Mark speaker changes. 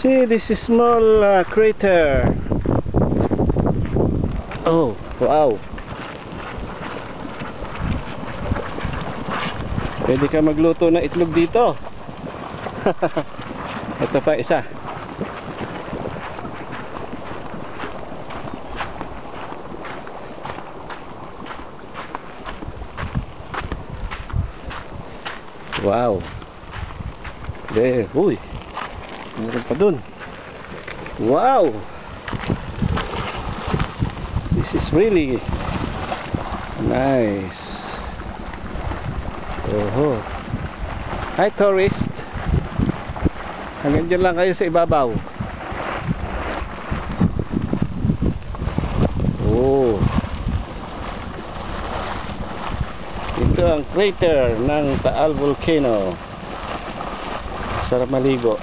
Speaker 1: See this is small crater. Oh, wow. Pwede ka magluto ng itlog dito. Ito pa isa. Wow. There, uy. Meron pa dun. Wow. This is really nice. Oho. Hi tourist. Hanggang dyan lang kayo sa ibabaw. Oh. Ito ang crater ng Taal Volcano. Sarap maligo.